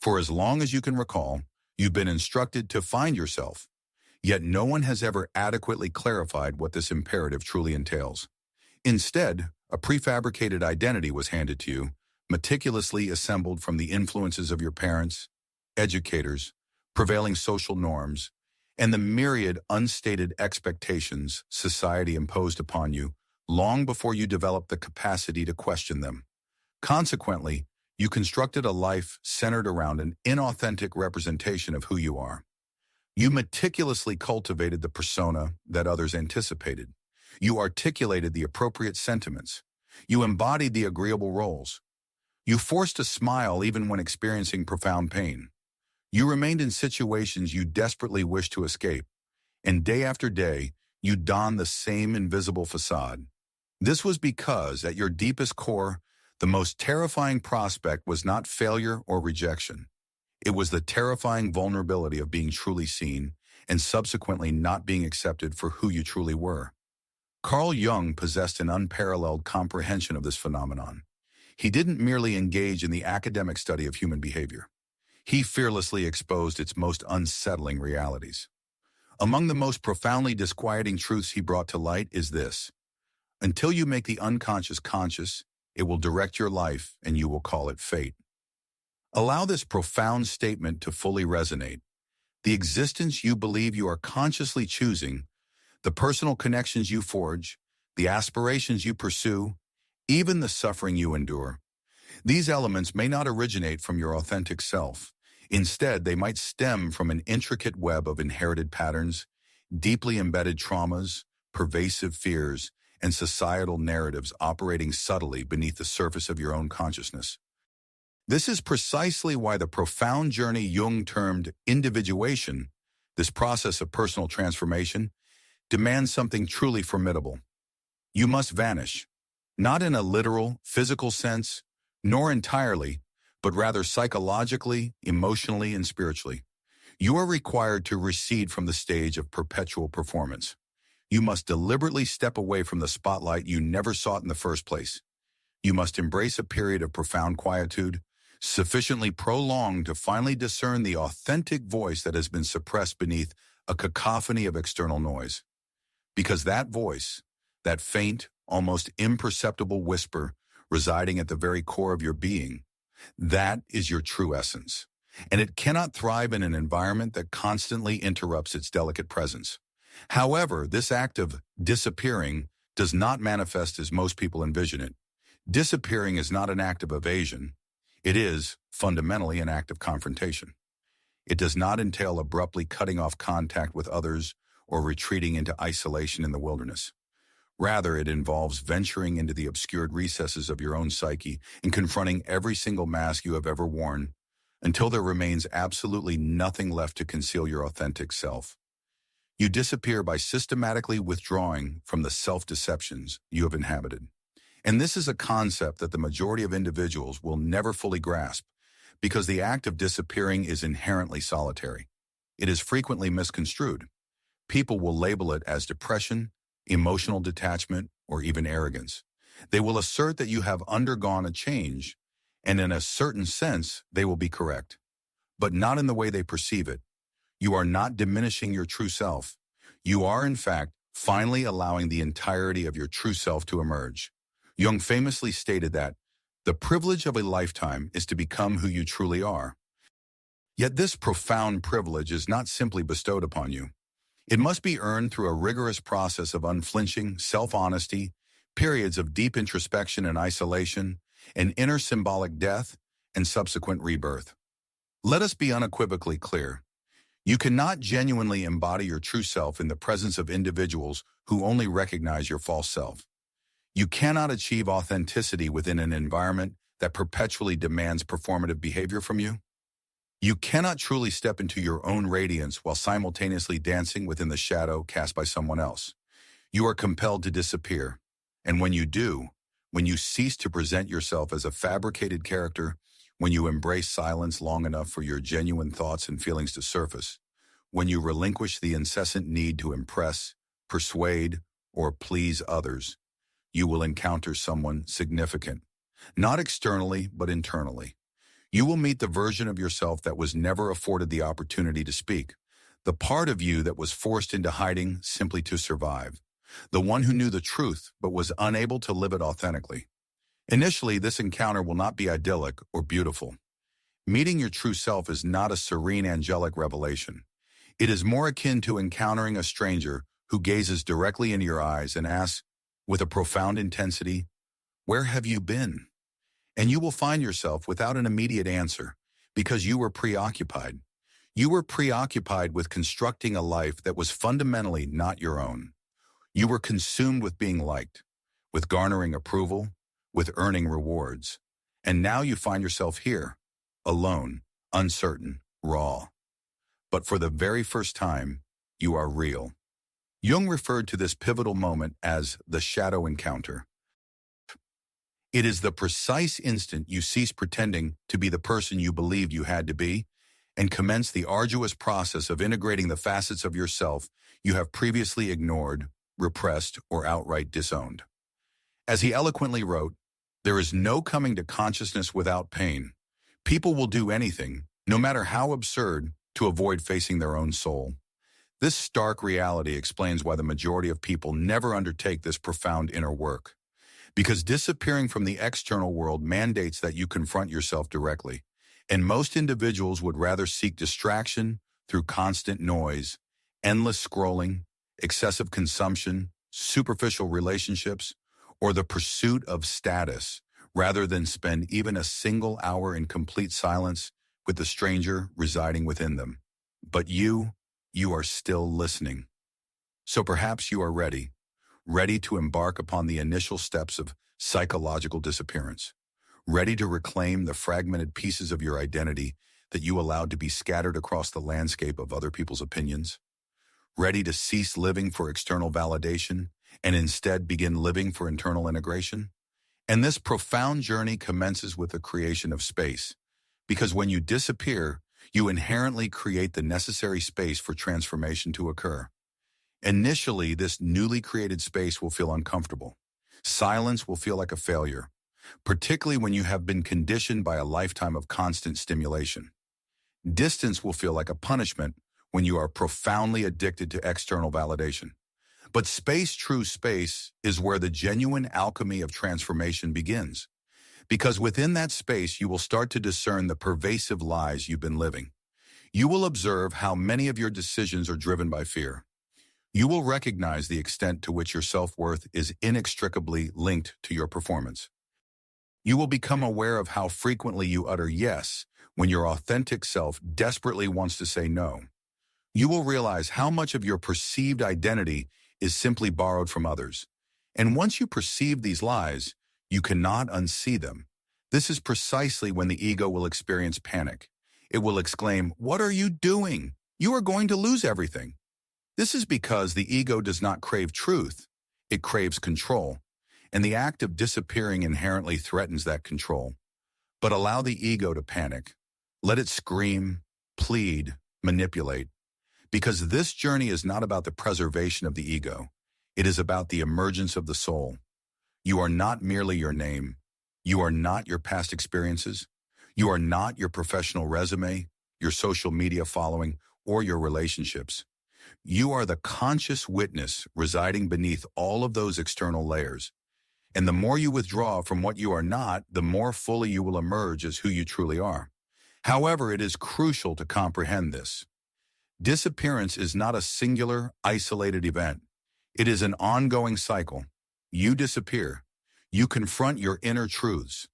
For as long as you can recall, you've been instructed to find yourself, yet no one has ever adequately clarified what this imperative truly entails. Instead, a prefabricated identity was handed to you, meticulously assembled from the influences of your parents, educators, prevailing social norms, and the myriad unstated expectations society imposed upon you long before you developed the capacity to question them. Consequently, you constructed a life centered around an inauthentic representation of who you are. You meticulously cultivated the persona that others anticipated. You articulated the appropriate sentiments. You embodied the agreeable roles. You forced a smile even when experiencing profound pain. You remained in situations you desperately wished to escape, and day after day, you donned the same invisible facade. This was because, at your deepest core, the most terrifying prospect was not failure or rejection. It was the terrifying vulnerability of being truly seen and subsequently not being accepted for who you truly were. Carl Jung possessed an unparalleled comprehension of this phenomenon. He didn't merely engage in the academic study of human behavior. He fearlessly exposed its most unsettling realities. Among the most profoundly disquieting truths he brought to light is this: until you make the unconscious conscious, it will direct your life and you will call it fate. Allow this profound statement to fully resonate. The existence you believe you are consciously choosing, the personal connections you forge, the aspirations you pursue, even the suffering you endure. These elements may not originate from your authentic self. Instead, they might stem from an intricate web of inherited patterns, deeply embedded traumas, pervasive fears, and societal narratives operating subtly beneath the surface of your own consciousness. This is precisely why the profound journey Jung termed individuation, this process of personal transformation, demands something truly formidable. You must vanish, not in a literal, physical sense, nor entirely, but rather psychologically, emotionally, and spiritually. You are required to recede from the stage of perpetual performance. You must deliberately step away from the spotlight you never sought in the first place. You must embrace a period of profound quietude, sufficiently prolonged to finally discern the authentic voice that has been suppressed beneath a cacophony of external noise. Because that voice, that faint, almost imperceptible whisper residing at the very core of your being, that is your true essence, and it cannot thrive in an environment that constantly interrupts its delicate presence. However, this act of disappearing does not manifest as most people envision it. Disappearing is not an act of evasion. It is, fundamentally, an act of confrontation. It does not entail abruptly cutting off contact with others or retreating into isolation in the wilderness. Rather, it involves venturing into the obscured recesses of your own psyche and confronting every single mask you have ever worn until there remains absolutely nothing left to conceal your authentic self. You disappear by systematically withdrawing from the self-deceptions you have inhabited. And this is a concept that the majority of individuals will never fully grasp because the act of disappearing is inherently solitary. It is frequently misconstrued. People will label it as depression, emotional detachment, or even arrogance. They will assert that you have undergone a change, and in a certain sense, they will be correct, but not in the way they perceive it. You are not diminishing your true self. You are, in fact, finally allowing the entirety of your true self to emerge. Jung famously stated that the privilege of a lifetime is to become who you truly are. Yet this profound privilege is not simply bestowed upon you. It must be earned through a rigorous process of unflinching self-honesty, periods of deep introspection and isolation, an inner symbolic death, and subsequent rebirth. Let us be unequivocally clear. You cannot genuinely embody your true self in the presence of individuals who only recognize your false self. You cannot achieve authenticity within an environment that perpetually demands performative behavior from you. You cannot truly step into your own radiance while simultaneously dancing within the shadow cast by someone else. You are compelled to disappear. And when you do, when you cease to present yourself as a fabricated character, when you embrace silence long enough for your genuine thoughts and feelings to surface, when you relinquish the incessant need to impress, persuade, or please others, you will encounter someone significant, not externally but internally. You will meet the version of yourself that was never afforded the opportunity to speak, the part of you that was forced into hiding simply to survive, the one who knew the truth but was unable to live it authentically. Initially, this encounter will not be idyllic or beautiful. Meeting your true self is not a serene angelic revelation. It is more akin to encountering a stranger who gazes directly into your eyes and asks, with a profound intensity, "Where have you been?" And you will find yourself without an immediate answer because you were preoccupied. You were preoccupied with constructing a life that was fundamentally not your own. You were consumed with being liked, with garnering approval, with earning rewards. And now you find yourself here, alone, uncertain, raw. But for the very first time, you are real. Jung referred to this pivotal moment as the shadow encounter. It is the precise instant you cease pretending to be the person you believed you had to be and commence the arduous process of integrating the facets of yourself you have previously ignored, repressed, or outright disowned. As he eloquently wrote, "There is no coming to consciousness without pain. People will do anything, no matter how absurd, to avoid facing their own soul." This stark reality explains why the majority of people never undertake this profound inner work. Because disappearing from the external world mandates that you confront yourself directly, and most individuals would rather seek distraction through constant noise, endless scrolling, excessive consumption, superficial relationships, or the pursuit of status, rather than spend even a single hour in complete silence with the stranger residing within them. But you are still listening. So perhaps you are ready to embark upon the initial steps of psychological disappearance, ready to reclaim the fragmented pieces of your identity that you allowed to be scattered across the landscape of other people's opinions, ready to cease living for external validation and instead begin living for internal integration. And this profound journey commences with the creation of space, because when you disappear, you inherently create the necessary space for transformation to occur. Initially, this newly created space will feel uncomfortable. Silence will feel like a failure, particularly when you have been conditioned by a lifetime of constant stimulation. Distance will feel like a punishment when you are profoundly addicted to external validation. But space, true space, is where the genuine alchemy of transformation begins. Because within that space, you will start to discern the pervasive lies you've been living. You will observe how many of your decisions are driven by fear. You will recognize the extent to which your self-worth is inextricably linked to your performance. You will become aware of how frequently you utter yes when your authentic self desperately wants to say no. You will realize how much of your perceived identity is simply borrowed from others. And once you perceive these lies, you cannot unsee them. This is precisely when the ego will experience panic. It will exclaim, "What are you doing? You are going to lose everything." This is because the ego does not crave truth, it craves control, and the act of disappearing inherently threatens that control. But allow the ego to panic. Let it scream, plead, manipulate, because this journey is not about the preservation of the ego. It is about the emergence of the soul. You are not merely your name. You are not your past experiences. You are not your professional resume, your social media following, or your relationships. You are the conscious witness residing beneath all of those external layers. And the more you withdraw from what you are not, the more fully you will emerge as who you truly are. However, it is crucial to comprehend this. Disappearance is not a singular, isolated event. It is an ongoing cycle. You disappear. You confront your inner truths.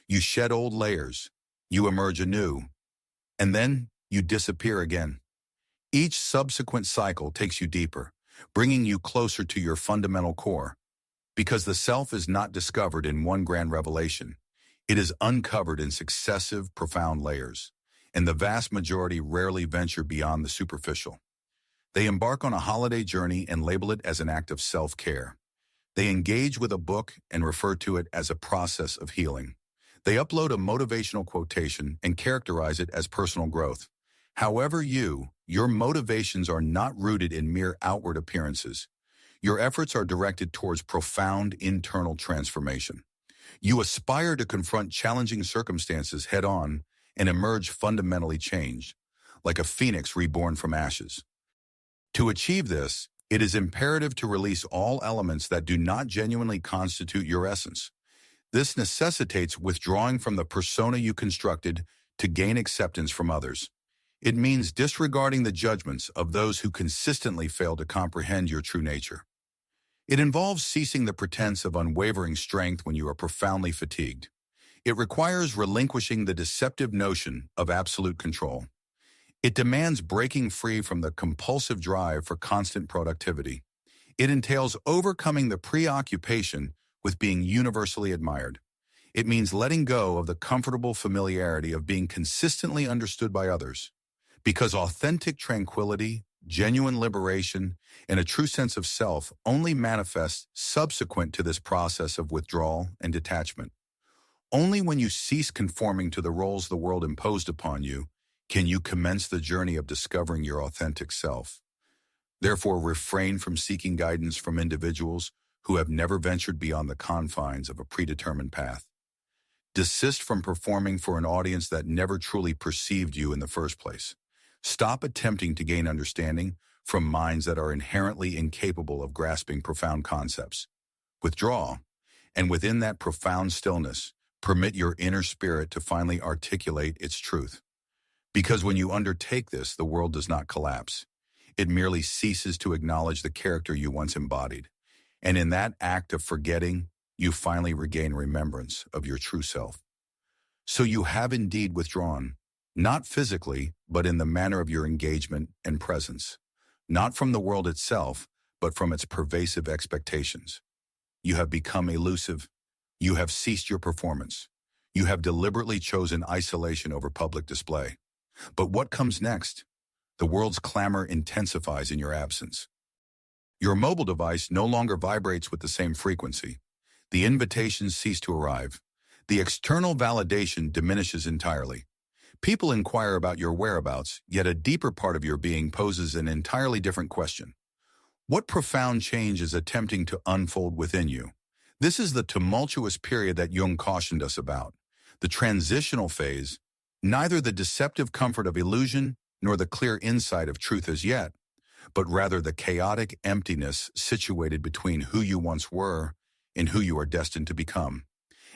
You shed old layers. You emerge anew. And then you disappear again. Each subsequent cycle takes you deeper, bringing you closer to your fundamental core. Because the self is not discovered in one grand revelation. It is uncovered in successive, profound layers, and the vast majority rarely venture beyond the superficial. They embark on a holiday journey and label it as an act of self-care. They engage with a book and refer to it as a process of healing. They upload a motivational quotation and characterize it as personal growth. However, your motivations are not rooted in mere outward appearances. Your efforts are directed towards profound internal transformation. You aspire to confront challenging circumstances head-on and emerge fundamentally changed, like a phoenix reborn from ashes. To achieve this, it is imperative to release all elements that do not genuinely constitute your essence. This necessitates withdrawing from the persona you constructed to gain acceptance from others. It means disregarding the judgments of those who consistently fail to comprehend your true nature. It involves ceasing the pretense of unwavering strength when you are profoundly fatigued. It requires relinquishing the deceptive notion of absolute control. It demands breaking free from the compulsive drive for constant productivity. It entails overcoming the preoccupation with being universally admired. It means letting go of the comfortable familiarity of being consistently understood by others. Because authentic tranquility, genuine liberation, and a true sense of self only manifest subsequent to this process of withdrawal and detachment. Only when you cease conforming to the roles the world imposed upon you can you commence the journey of discovering your authentic self. Therefore, refrain from seeking guidance from individuals who have never ventured beyond the confines of a predetermined path. Desist from performing for an audience that never truly perceived you in the first place. Stop attempting to gain understanding from minds that are inherently incapable of grasping profound concepts. Withdraw, and within that profound stillness, permit your inner spirit to finally articulate its truth. Because when you undertake this, the world does not collapse. It merely ceases to acknowledge the character you once embodied. And in that act of forgetting, you finally regain remembrance of your true self. So you have indeed withdrawn, not physically, but in the manner of your engagement and presence. Not from the world itself, but from its pervasive expectations. You have become elusive. You have ceased your performance. You have deliberately chosen isolation over public display. But what comes next? The world's clamor intensifies in your absence. Your mobile device no longer vibrates with the same frequency. The invitations cease to arrive. The external validation diminishes entirely. People inquire about your whereabouts, yet a deeper part of your being poses an entirely different question. What profound change is attempting to unfold within you? This is the tumultuous period that Jung cautioned us about. The transitional phase, neither the deceptive comfort of illusion nor the clear insight of truth as yet, but rather the chaotic emptiness situated between who you once were and who you are destined to become.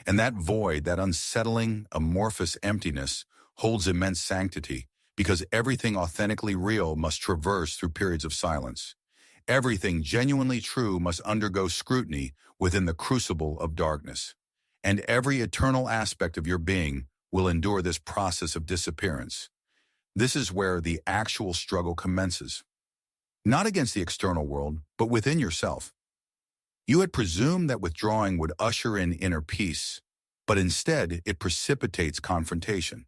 And that void, that unsettling, amorphous emptiness, holds immense sanctity, because everything authentically real must traverse through periods of silence. Everything genuinely true must undergo scrutiny within the crucible of darkness. And every eternal aspect of your being will endure this process of disappearance. This is where the actual struggle commences. Not against the external world, but within yourself. You had presumed that withdrawing would usher in inner peace, but instead it precipitates confrontation.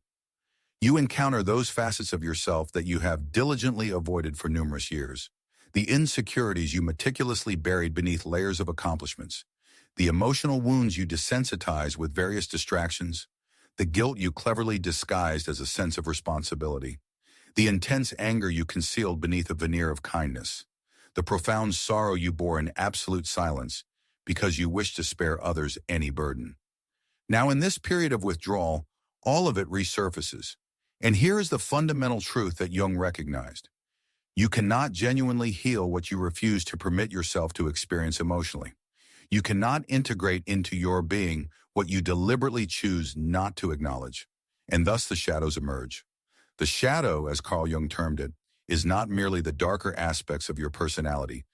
You encounter those facets of yourself that you have diligently avoided for numerous years. The insecurities you meticulously buried beneath layers of accomplishments. The emotional wounds you desensitized with various distractions. The guilt you cleverly disguised as a sense of responsibility. The intense anger you concealed beneath a veneer of kindness. The profound sorrow you bore in absolute silence because you wished to spare others any burden. Now in this period of withdrawal, all of it resurfaces. And here is the fundamental truth that Jung recognized. You cannot genuinely heal what you refuse to permit yourself to experience emotionally. You cannot integrate into your being what you deliberately choose not to acknowledge. And thus the shadows emerge. The shadow, as Carl Jung termed it, is not merely the darker aspects of your personality.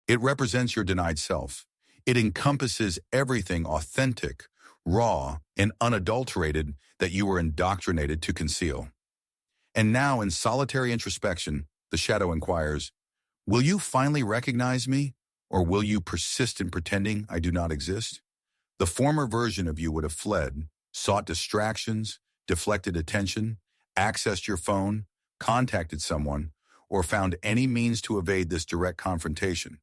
It represents your denied self. It encompasses everything authentic, raw, and unadulterated that you were indoctrinated to conceal. And now, in solitary introspection, the shadow inquires, will you finally recognize me, or will you persist in pretending I do not exist? The former version of you would have fled, sought distractions, deflected attention, accessed your phone, contacted someone, or found any means to evade this direct confrontation.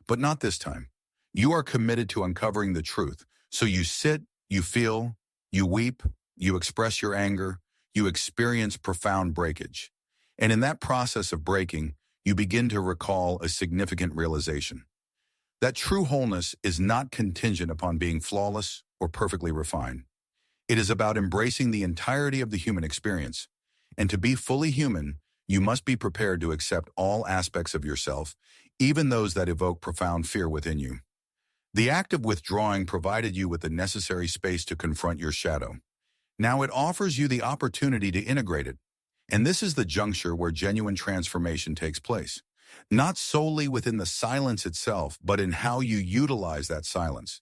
But not this time. You are committed to uncovering the truth, so you sit, you feel, you weep, you express your anger, you experience profound breakage. And in that process of breaking, you begin to recall a significant realization. That true wholeness is not contingent upon being flawless or perfectly refined. It is about embracing the entirety of the human experience. And to be fully human, you must be prepared to accept all aspects of yourself, even those that evoke profound fear within you. The act of withdrawing provided you with the necessary space to confront your shadow. Now it offers you the opportunity to integrate it. And this is the juncture where genuine transformation takes place. Not solely within the silence itself, but in how you utilize that silence.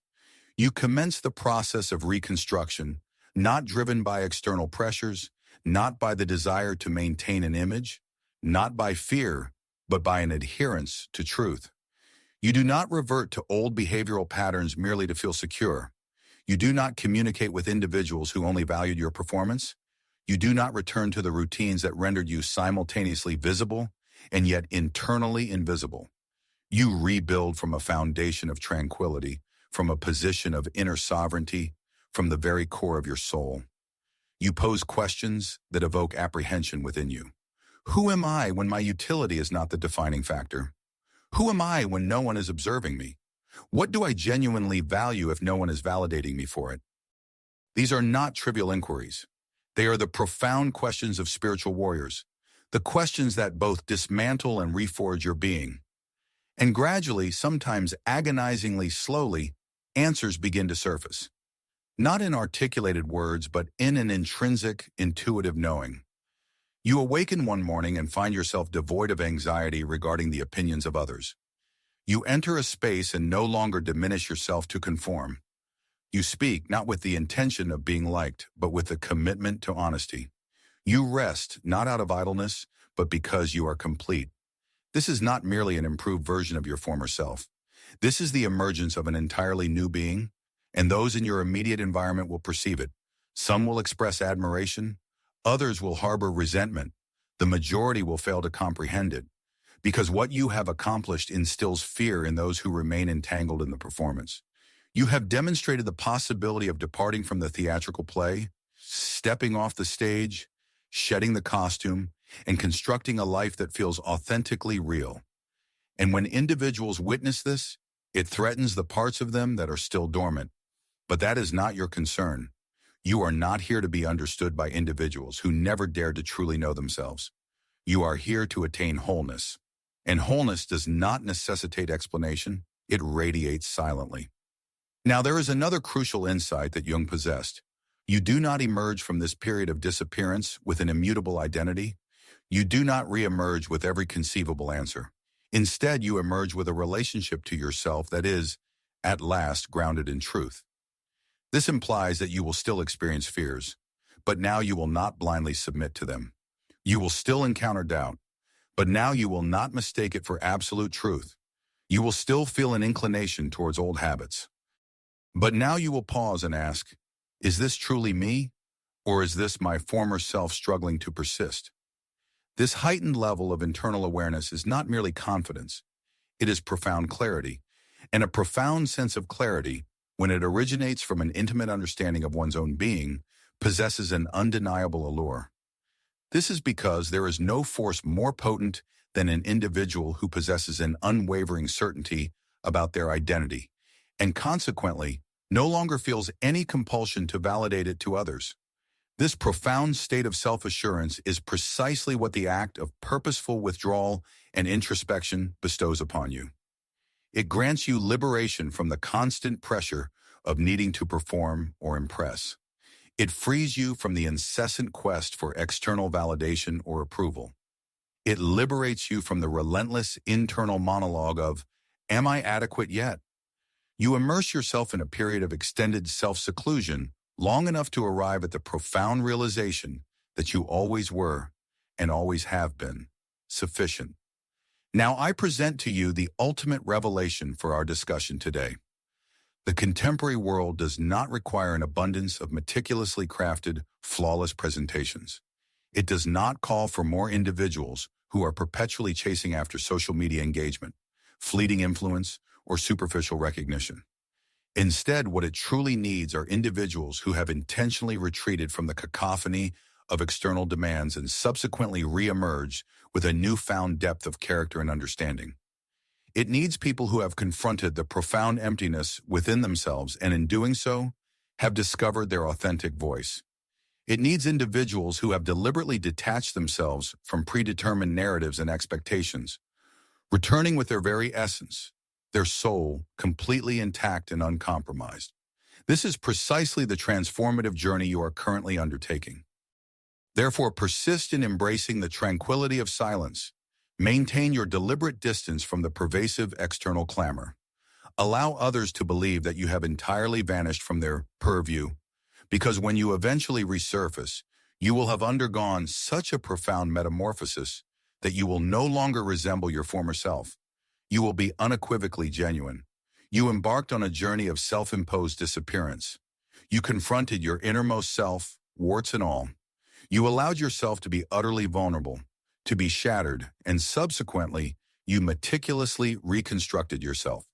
You commence the process of reconstruction, not driven by external pressures, not by the desire to maintain an image, not by fear, but by an adherence to truth. You do not revert to old behavioral patterns merely to feel secure. You do not communicate with individuals who only valued your performance. You do not return to the routines that rendered you simultaneously visible and yet internally invisible. You rebuild from a foundation of tranquility, from a position of inner sovereignty, from the very core of your soul. You pose questions that evoke apprehension within you. Who am I when my utility is not the defining factor? Who am I when no one is observing me? What do I genuinely value if no one is validating me for it? These are not trivial inquiries. They are the profound questions of spiritual warriors, the questions that both dismantle and reforge your being. And gradually, sometimes agonizingly slowly, answers begin to surface. Not in articulated words, but in an intrinsic, intuitive knowing. You awaken one morning and find yourself devoid of anxiety regarding the opinions of others. You enter a space and no longer diminish yourself to conform. You speak not with the intention of being liked, but with the commitment to honesty. You rest not out of idleness, but because you are complete. This is not merely an improved version of your former self. This is the emergence of an entirely new being, and those in your immediate environment will perceive it. Some will express admiration, others will harbor resentment. The majority will fail to comprehend it, because what you have accomplished instills fear in those who remain entangled in the performance. You have demonstrated the possibility of departing from the theatrical play, stepping off the stage, shedding the costume, and constructing a life that feels authentically real. And when individuals witness this, it threatens the parts of them that are still dormant. But that is not your concern. You are not here to be understood by individuals who never dared to truly know themselves. You are here to attain wholeness. And wholeness does not necessitate explanation. It radiates silently. Now, there is another crucial insight that Jung possessed. You do not emerge from this period of disappearance with an immutable identity. You do not re-emerge with every conceivable answer. Instead, you emerge with a relationship to yourself that is, at last, grounded in truth. This implies that you will still experience fears, but now you will not blindly submit to them. You will still encounter doubt, but now you will not mistake it for absolute truth. You will still feel an inclination towards old habits. But now you will pause and ask, is this truly me, or is this my former self struggling to persist? This heightened level of internal awareness is not merely confidence, it is profound clarity, and a profound sense of clarity, when it originates from an intimate understanding of one's own being, possesses an undeniable allure. This is because there is no force more potent than an individual who possesses an unwavering certainty about their identity, and consequently, no longer feels any compulsion to validate it to others. This profound state of self-assurance is precisely what the act of purposeful withdrawal and introspection bestows upon you. It grants you liberation from the constant pressure of needing to perform or impress. It frees you from the incessant quest for external validation or approval. It liberates you from the relentless internal monologue of, "Am I adequate yet?" You immerse yourself in a period of extended self-seclusion long enough to arrive at the profound realization that you always were, and always have been, sufficient. Now I present to you the ultimate revelation for our discussion today. The contemporary world does not require an abundance of meticulously crafted, flawless presentations. It does not call for more individuals who are perpetually chasing after social media engagement, fleeting influence, or superficial recognition. Instead, what it truly needs are individuals who have intentionally retreated from the cacophony of external demands and subsequently re-emerged with a newfound depth of character and understanding. It needs people who have confronted the profound emptiness within themselves and in doing so, have discovered their authentic voice. It needs individuals who have deliberately detached themselves from predetermined narratives and expectations, returning with their very essence, their soul, completely intact and uncompromised. This is precisely the transformative journey you are currently undertaking. Therefore, persist in embracing the tranquility of silence. Maintain your deliberate distance from the pervasive external clamor. Allow others to believe that you have entirely vanished from their purview, because when you eventually resurface, you will have undergone such a profound metamorphosis that you will no longer resemble your former self. You will be unequivocally genuine. You embarked on a journey of self-imposed disappearance. You confronted your innermost self, warts and all. You allowed yourself to be utterly vulnerable, to be shattered, and subsequently, you meticulously reconstructed yourself.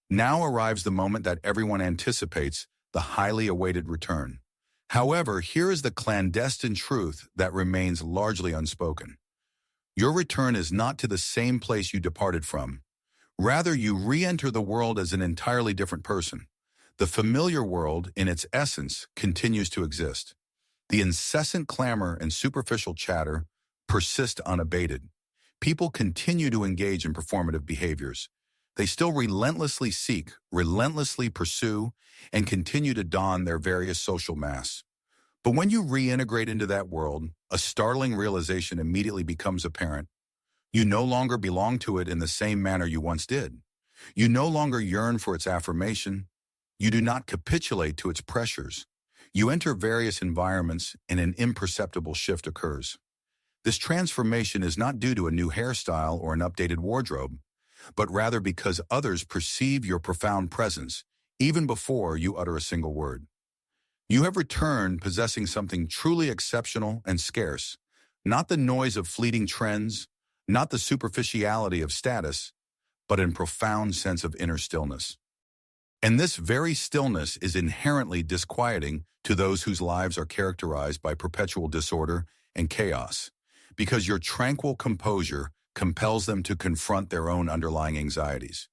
Now arrives the moment that everyone anticipates, the highly awaited return. However, here is the clandestine truth that remains largely unspoken. Your return is not to the same place you departed from. Rather, you re-enter the world as an entirely different person. The familiar world, in its essence, continues to exist. The incessant clamor and superficial chatter persist unabated. People continue to engage in performative behaviors. They still relentlessly seek, relentlessly pursue, and continue to don their various social masks. But when you reintegrate into that world, a startling realization immediately becomes apparent. You no longer belong to it in the same manner you once did. You no longer yearn for its affirmation. You do not capitulate to its pressures. You enter various environments and an imperceptible shift occurs. This transformation is not due to a new hairstyle or an updated wardrobe, but rather because others perceive your profound presence, even before you utter a single word. You have returned possessing something truly exceptional and scarce, not the noise of fleeting trends, not the superficiality of status, but a profound sense of inner stillness. And this very stillness is inherently disquieting to those whose lives are characterized by perpetual disorder and chaos, because your tranquil composure compels them to confront their own underlying anxieties.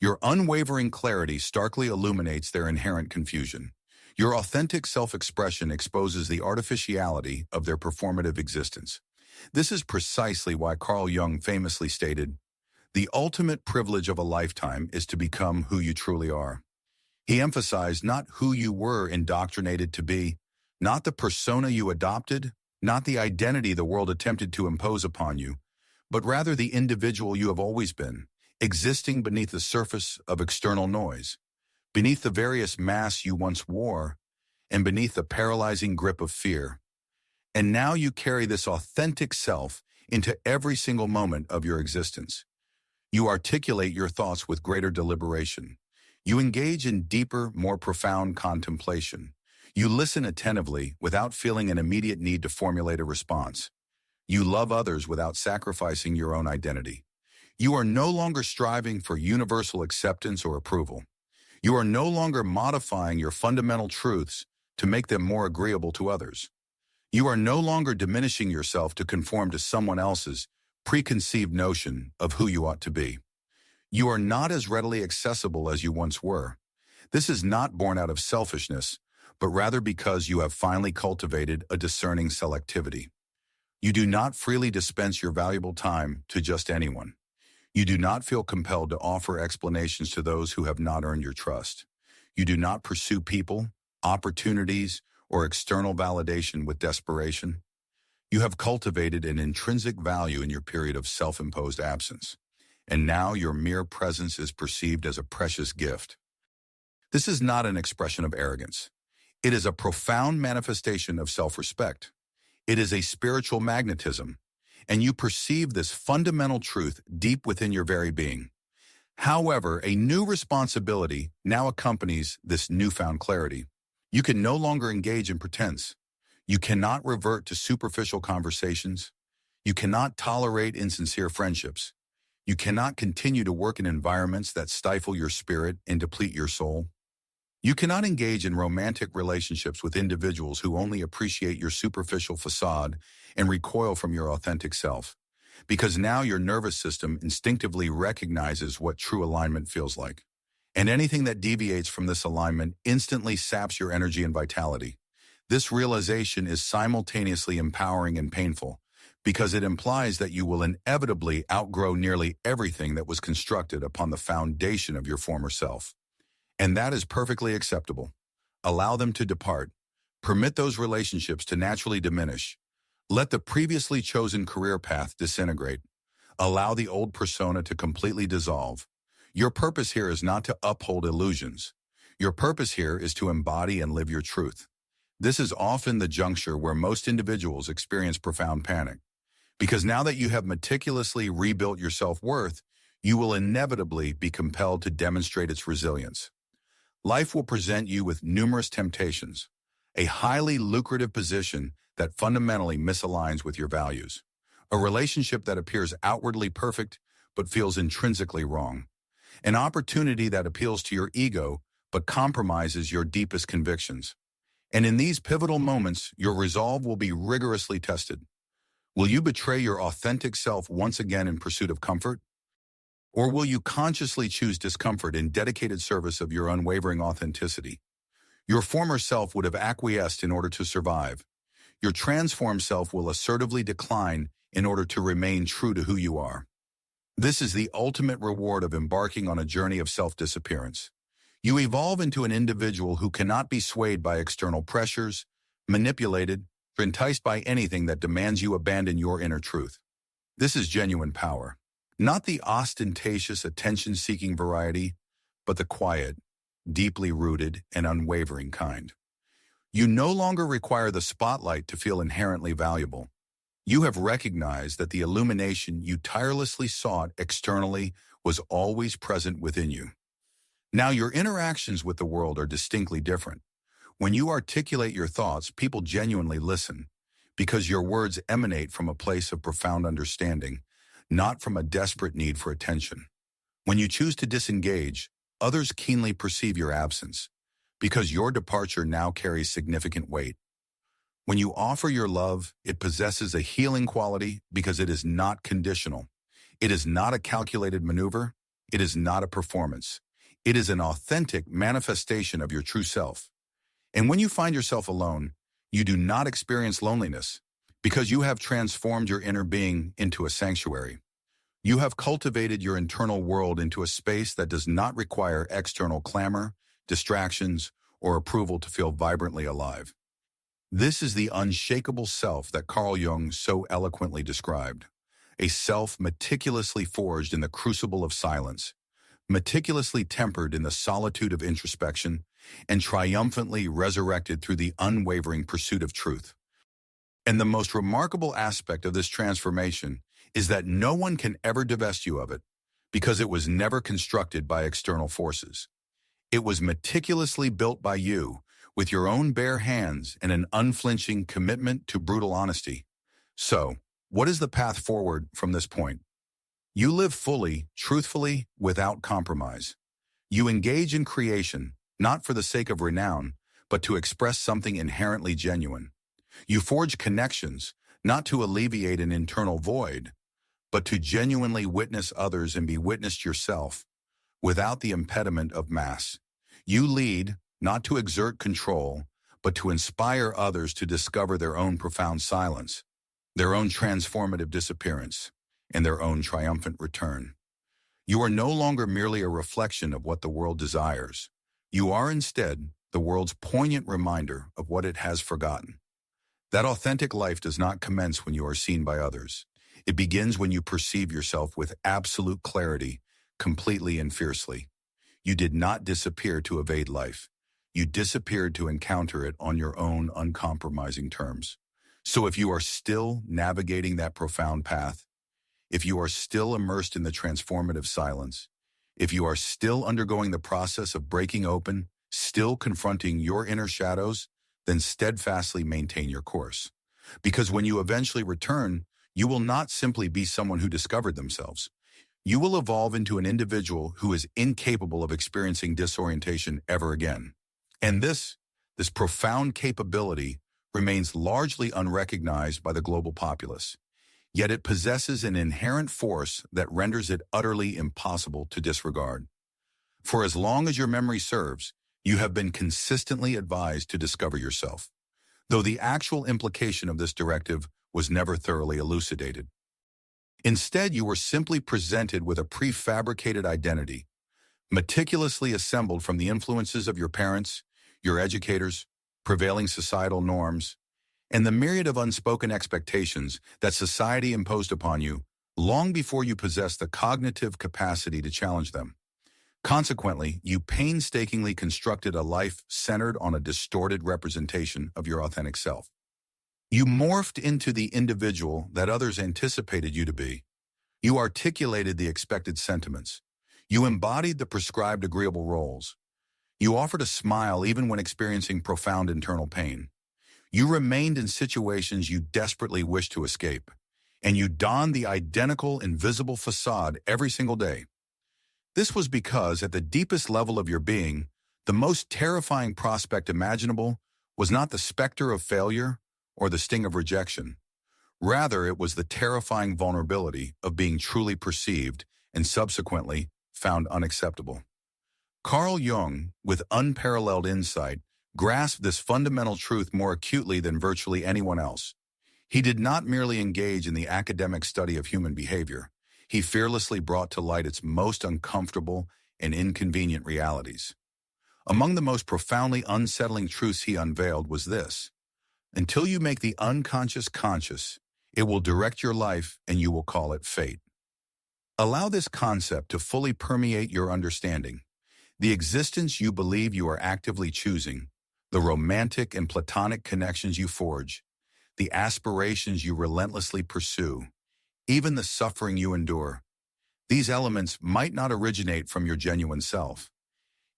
Your unwavering clarity starkly illuminates their inherent confusion. Your authentic self-expression exposes the artificiality of their performative existence. This is precisely why Carl Jung famously stated, "The ultimate privilege of a lifetime is to become who you truly are." He emphasized not who you were indoctrinated to be, not the persona you adopted, not the identity the world attempted to impose upon you, but rather the individual you have always been, existing beneath the surface of external noise, beneath the various masks you once wore, and beneath the paralyzing grip of fear. And now you carry this authentic self into every single moment of your existence. You articulate your thoughts with greater deliberation. You engage in deeper, more profound contemplation. You listen attentively without feeling an immediate need to formulate a response. You love others without sacrificing your own identity. You are no longer striving for universal acceptance or approval. You are no longer modifying your fundamental truths to make them more agreeable to others. You are no longer diminishing yourself to conform to someone else's preconceived notion of who you ought to be. You are not as readily accessible as you once were. This is not born out of selfishness, but rather because you have finally cultivated a discerning selectivity. You do not freely dispense your valuable time to just anyone. You do not feel compelled to offer explanations to those who have not earned your trust. You do not pursue people, opportunities, or external validation with desperation. You have cultivated an intrinsic value in your period of self-imposed absence, and now your mere presence is perceived as a precious gift. This is not an expression of arrogance. It is a profound manifestation of self-respect. It is a spiritual magnetism, and you perceive this fundamental truth deep within your very being. However, a new responsibility now accompanies this newfound clarity. You can no longer engage in pretense. You cannot revert to superficial conversations. You cannot tolerate insincere friendships. You cannot continue to work in environments that stifle your spirit and deplete your soul. You cannot engage in romantic relationships with individuals who only appreciate your superficial facade and recoil from your authentic self, because now your nervous system instinctively recognizes what true alignment feels like. And anything that deviates from this alignment instantly saps your energy and vitality. This realization is simultaneously empowering and painful because it implies that you will inevitably outgrow nearly everything that was constructed upon the foundation of your former self. And that is perfectly acceptable. Allow them to depart. Permit those relationships to naturally diminish. Let the previously chosen career path disintegrate. Allow the old persona to completely dissolve. Your purpose here is not to uphold illusions. Your purpose here is to embody and live your truth. This is often the juncture where most individuals experience profound panic. Because now that you have meticulously rebuilt your self-worth, you will inevitably be compelled to demonstrate its resilience. Life will present you with numerous temptations, a highly lucrative position that fundamentally misaligns with your values, a relationship that appears outwardly perfect but feels intrinsically wrong, an opportunity that appeals to your ego but compromises your deepest convictions. And in these pivotal moments, your resolve will be rigorously tested. Will you betray your authentic self once again in pursuit of comfort? Or will you consciously choose discomfort in dedicated service of your unwavering authenticity? Your former self would have acquiesced in order to survive. Your transformed self will assertively decline in order to remain true to who you are. This is the ultimate reward of embarking on a journey of self-disappearance. You evolve into an individual who cannot be swayed by external pressures, manipulated, or enticed by anything that demands you abandon your inner truth. This is genuine power. Not the ostentatious, attention-seeking variety, but the quiet, deeply rooted, and unwavering kind. You no longer require the spotlight to feel inherently valuable. You have recognized that the illumination you tirelessly sought externally was always present within you. Now your interactions with the world are distinctly different. When you articulate your thoughts, people genuinely listen, because your words emanate from a place of profound understanding, not from a desperate need for attention. When you choose to disengage, others keenly perceive your absence, because your departure now carries significant weight. When you offer your love, it possesses a healing quality because it is not conditional. It is not a calculated maneuver. It is not a performance. It is an authentic manifestation of your true self. And when you find yourself alone, you do not experience loneliness because you have transformed your inner being into a sanctuary. You have cultivated your internal world into a space that does not require external clamor, distractions, or approval to feel vibrantly alive. This is the unshakable self that Carl Jung so eloquently described, a self meticulously forged in the crucible of silence, meticulously tempered in the solitude of introspection, and triumphantly resurrected through the unwavering pursuit of truth. And the most remarkable aspect of this transformation is that no one can ever divest you of it, because it was never constructed by external forces. It was meticulously built by you, with your own bare hands and an unflinching commitment to brutal honesty. So, what is the path forward from this point? You live fully, truthfully, without compromise. You engage in creation, not for the sake of renown, but to express something inherently genuine. You forge connections, not to alleviate an internal void, but to genuinely witness others and be witnessed yourself, without the impediment of mass. You lead, not to exert control, but to inspire others to discover their own profound silence, their own transformative disappearance, and their own triumphant return. You are no longer merely a reflection of what the world desires. You are instead the world's poignant reminder of what it has forgotten. That authentic life does not commence when you are seen by others. It begins when you perceive yourself with absolute clarity, completely and fiercely. You did not disappear to evade life. You disappeared to encounter it on your own uncompromising terms. So if you are still navigating that profound path, if you are still immersed in the transformative silence, if you are still undergoing the process of breaking open, still confronting your inner shadows, then steadfastly maintain your course. Because when you eventually return, you will not simply be someone who discovered themselves. You will evolve into an individual who is incapable of experiencing disorientation ever again. And this profound capability remains largely unrecognized by the global populace. Yet it possesses an inherent force that renders it utterly impossible to disregard. For as long as your memory serves, you have been consistently advised to discover yourself, though the actual implication of this directive was never thoroughly elucidated. Instead, you were simply presented with a prefabricated identity, meticulously assembled from the influences of your parents, your educators, prevailing societal norms, and the myriad of unspoken expectations that society imposed upon you long before you possessed the cognitive capacity to challenge them. Consequently, you painstakingly constructed a life centered on a distorted representation of your authentic self. You morphed into the individual that others anticipated you to be. You articulated the expected sentiments. You embodied the prescribed agreeable roles. You offered a smile even when experiencing profound internal pain. You remained in situations you desperately wished to escape, and you donned the identical invisible facade every single day. This was because at the deepest level of your being, the most terrifying prospect imaginable was not the specter of failure or the sting of rejection. Rather, it was the terrifying vulnerability of being truly perceived and subsequently found unacceptable. Carl Jung, with unparalleled insight, grasped this fundamental truth more acutely than virtually anyone else. He did not merely engage in the academic study of human behavior. He fearlessly brought to light its most uncomfortable and inconvenient realities. Among the most profoundly unsettling truths he unveiled was this: until you make the unconscious conscious, it will direct your life and you will call it fate. Allow this concept to fully permeate your understanding. The existence you believe you are actively choosing, the romantic and platonic connections you forge, the aspirations you relentlessly pursue, even the suffering you endure. These elements might not originate from your genuine self.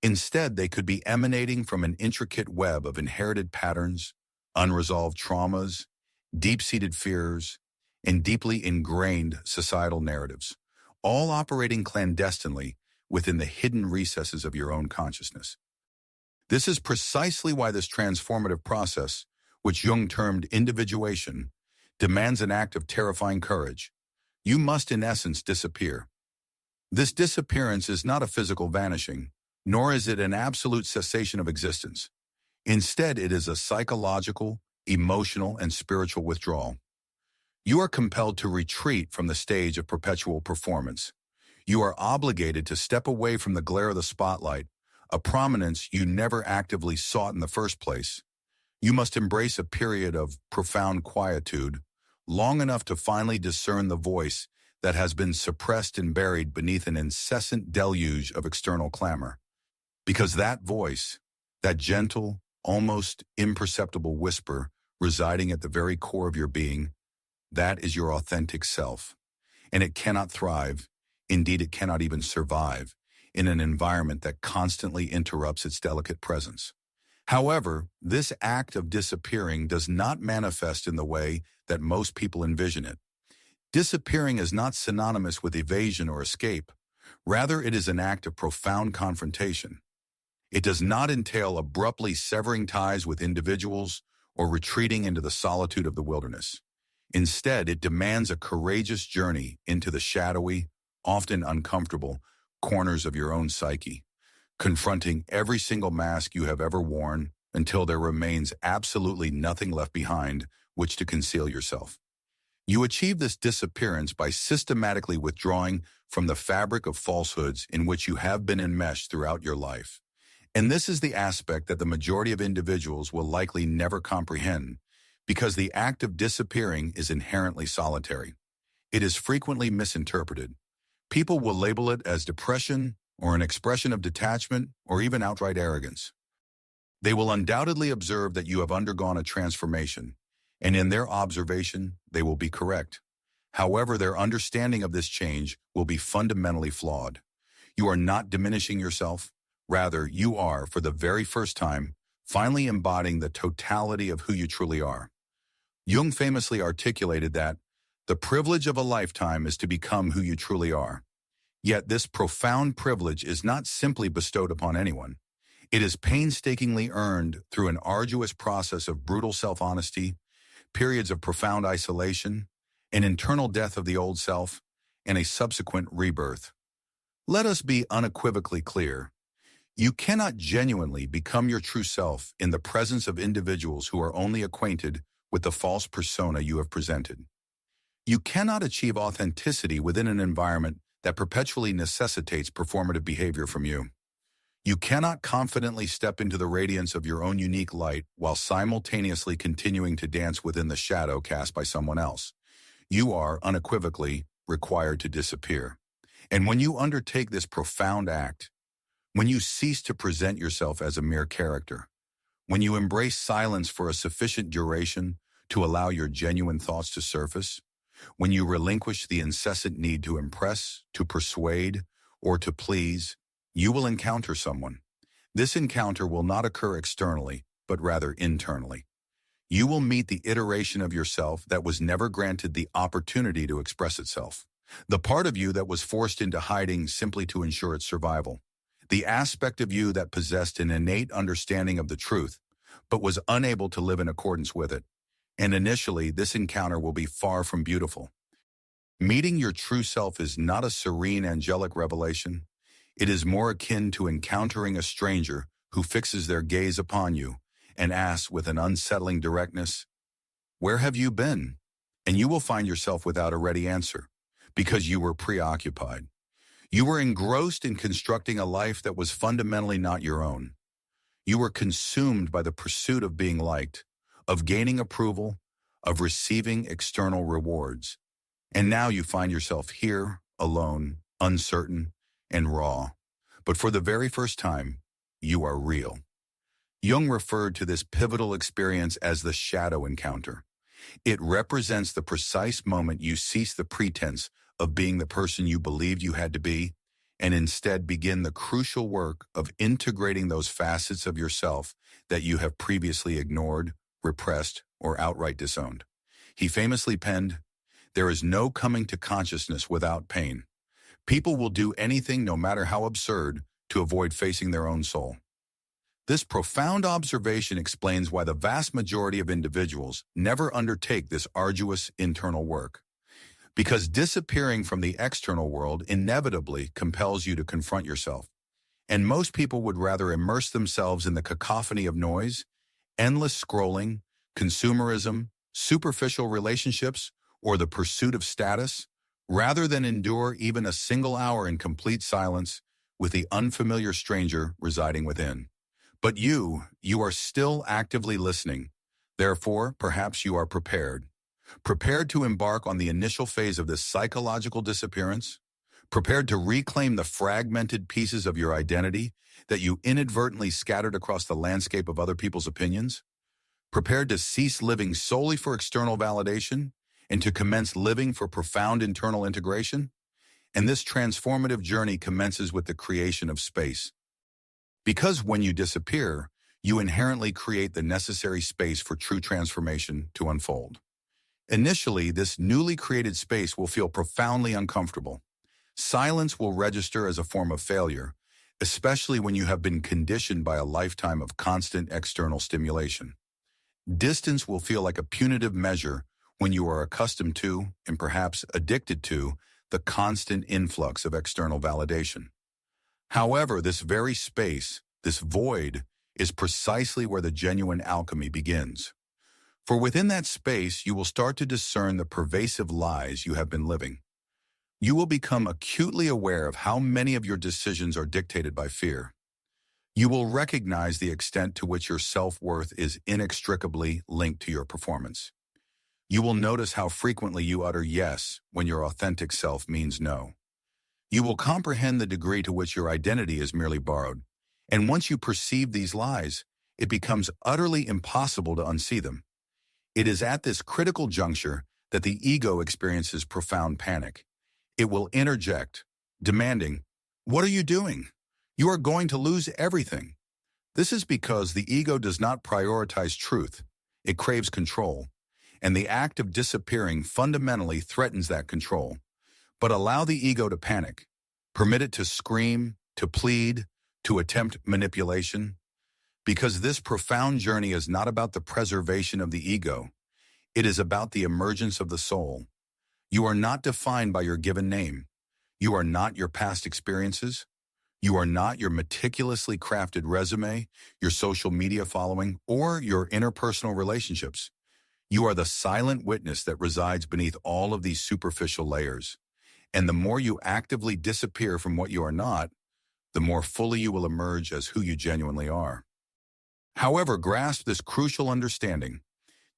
Instead, they could be emanating from an intricate web of inherited patterns, unresolved traumas, deep-seated fears, and deeply ingrained societal narratives, all operating clandestinely within the hidden recesses of your own consciousness. This is precisely why this transformative process, which Jung termed individuation, demands an act of terrifying courage. You must, in essence, disappear. This disappearance is not a physical vanishing, nor is it an absolute cessation of existence. Instead, it is a psychological, emotional, and spiritual withdrawal. You are compelled to retreat from the stage of perpetual performance. You are obligated to step away from the glare of the spotlight, a prominence you never actively sought in the first place. You must embrace a period of profound quietude, long enough to finally discern the voice that has been suppressed and buried beneath an incessant deluge of external clamor. Because that voice, that gentle, almost imperceptible whisper residing at the very core of your being, that is your authentic self. And it cannot thrive, indeed it cannot even survive, in an environment that constantly interrupts its delicate presence. However, this act of disappearing does not manifest in the way that most people envision it. Disappearing is not synonymous with evasion or escape. Rather, it is an act of profound confrontation. It does not entail abruptly severing ties with individuals or retreating into the solitude of the wilderness. Instead, it demands a courageous journey into the shadowy, often uncomfortable, corners of your own psyche, confronting every single mask you have ever worn until there remains absolutely nothing left behind which to conceal yourself. You achieve this disappearance by systematically withdrawing from the fabric of falsehoods in which you have been enmeshed throughout your life. And this is the aspect that the majority of individuals will likely never comprehend, because the act of disappearing is inherently solitary. It is frequently misinterpreted. People will label it as depression or an expression of detachment or even outright arrogance. They will undoubtedly observe that you have undergone a transformation, and in their observation, they will be correct. However, their understanding of this change will be fundamentally flawed. You are not diminishing yourself. Rather, you are, for the very first time, finally embodying the totality of who you truly are. Jung famously articulated that the privilege of a lifetime is to become who you truly are. Yet this profound privilege is not simply bestowed upon anyone. It is painstakingly earned through an arduous process of brutal self-honesty, periods of profound isolation, an internal death of the old self, and a subsequent rebirth. Let us be unequivocally clear. You cannot genuinely become your true self in the presence of individuals who are only acquainted with the false persona you have presented. You cannot achieve authenticity within an environment that perpetually necessitates performative behavior from you. You cannot confidently step into the radiance of your own unique light while simultaneously continuing to dance within the shadow cast by someone else. You are unequivocally required to disappear. And when you undertake this profound act, when you cease to present yourself as a mere character, when you embrace silence for a sufficient duration to allow your genuine thoughts to surface, when you relinquish the incessant need to impress, to persuade, or to please, you will encounter someone. This encounter will not occur externally, but rather internally. You will meet the iteration of yourself that was never granted the opportunity to express itself. The part of you that was forced into hiding simply to ensure its survival. The aspect of you that possessed an innate understanding of the truth, but was unable to live in accordance with it. And initially, this encounter will be far from beautiful. Meeting your true self is not a serene angelic revelation. It is more akin to encountering a stranger who fixes their gaze upon you and asks with an unsettling directness, "Where have you been?" And you will find yourself without a ready answer, because you were preoccupied. You were engrossed in constructing a life that was fundamentally not your own. You were consumed by the pursuit of being liked, of gaining approval, of receiving external rewards. And now you find yourself here, alone, uncertain, and raw. But for the very first time, you are real. Jung referred to this pivotal experience as the shadow encounter. It represents the precise moment you cease the pretense of being the person you believed you had to be, and instead begin the crucial work of integrating those facets of yourself that you have previously ignored, repressed, or outright disowned. He famously penned, "There is no coming to consciousness without pain. People will do anything, no matter how absurd, to avoid facing their own soul." This profound observation explains why the vast majority of individuals never undertake this arduous internal work. Because disappearing from the external world inevitably compels you to confront yourself. And most people would rather immerse themselves in the cacophony of noise, endless scrolling, consumerism, superficial relationships, or the pursuit of status, rather than endure even a single hour in complete silence with the unfamiliar stranger residing within. But you are still actively listening. Therefore, perhaps you are prepared. Prepared to embark on the initial phase of this psychological disappearance? Prepared to reclaim the fragmented pieces of your identity that you inadvertently scattered across the landscape of other people's opinions? Prepared to cease living solely for external validation and to commence living for profound internal integration? And this transformative journey commences with the creation of space. Because when you disappear, you inherently create the necessary space for true transformation to unfold. Initially, this newly created space will feel profoundly uncomfortable. Silence will register as a form of failure, especially when you have been conditioned by a lifetime of constant external stimulation. Distance will feel like a punitive measure when you are accustomed to, and perhaps addicted to, the constant influx of external validation. However, this very space, this void, is precisely where the genuine alchemy begins. For within that space, you will start to discern the pervasive lies you have been living. You will become acutely aware of how many of your decisions are dictated by fear. You will recognize the extent to which your self-worth is inextricably linked to your performance. You will notice how frequently you utter yes when your authentic self means no. You will comprehend the degree to which your identity is merely borrowed. And once you perceive these lies, it becomes utterly impossible to unsee them. It is at this critical juncture that the ego experiences profound panic. It will interject, demanding, "What are you doing? You are going to lose everything." This is because the ego does not prioritize truth. It craves control. And the act of disappearing fundamentally threatens that control. But allow the ego to panic. Permit it to scream, to plead, to attempt manipulation. Because this profound journey is not about the preservation of the ego. It is about the emergence of the soul. You are not defined by your given name. You are not your past experiences. You are not your meticulously crafted resume, your social media following, or your interpersonal relationships. You are the silent witness that resides beneath all of these superficial layers. And the more you actively disappear from what you are not, the more fully you will emerge as who you genuinely are. However, grasp this crucial understanding.